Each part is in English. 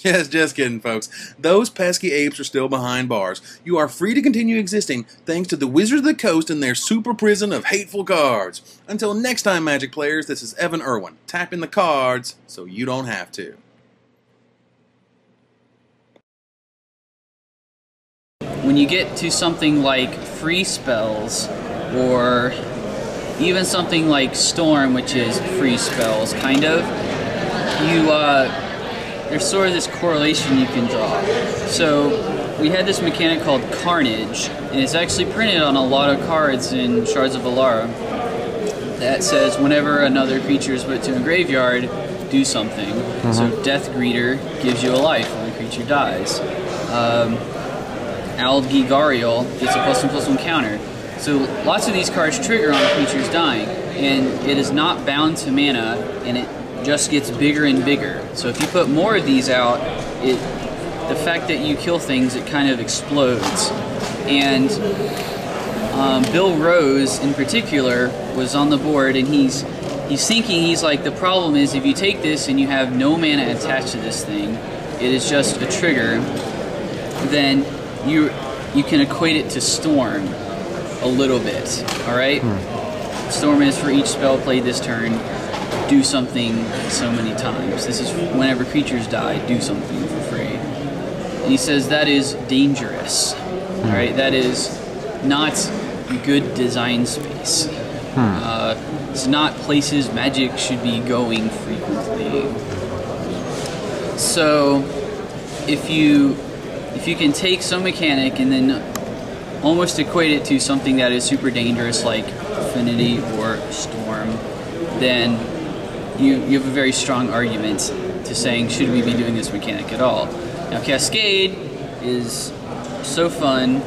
Yes, just kidding, folks. Those pesky apes are still behind bars. You are free to continue existing thanks to the Wizards of the Coast and their super prison of hateful cards. Until next time, Magic players, this is Evan Irwin, tapping the cards so you don't have to. When you get to something like free spells, or even something like Storm, which is free spells, kind of, there's sort of this correlation you can draw. So we had this mechanic called Carnage, and it's actually printed on a lot of cards in Shards of Alara that says whenever another creature is put to a graveyard, do something. So Death Greeter gives you a life when a creature dies. Algae Gariel gets a +1/+1 counter. So lots of these cards trigger on creatures dying, and it is not bound to mana, and it just gets bigger and bigger. So if you put more of these out, the fact that you kill things, it kind of explodes. And Bill Rose, in particular, was on the board, and he's thinking, he's like, the problem is if you take this and you have no mana attached to this thing, it is just a trigger, then you can equate it to Storm a little bit, alright? Storm is for each spell played this turn, do something so many times. This is whenever creatures die, do something for free. And he says that is dangerous, alright? That is not good design space. It's not places Magic should be going frequently. So if you can take some mechanic and then almost equate it to something that is super dangerous like Affinity or Storm, then you have a very strong argument to saying, should we be doing this mechanic at all? Now Cascade is so fun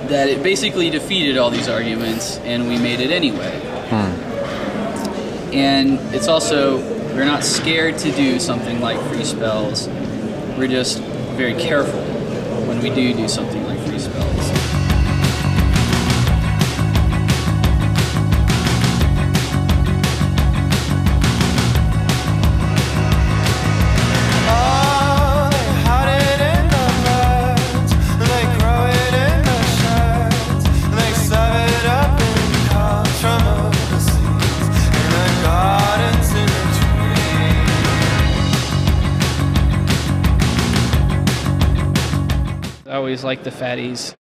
that it basically defeated all these arguments, and we made it anyway. And it's also, we're not scared to do something like free spells. We're just very careful when we do something like free spells. I always like the fatties.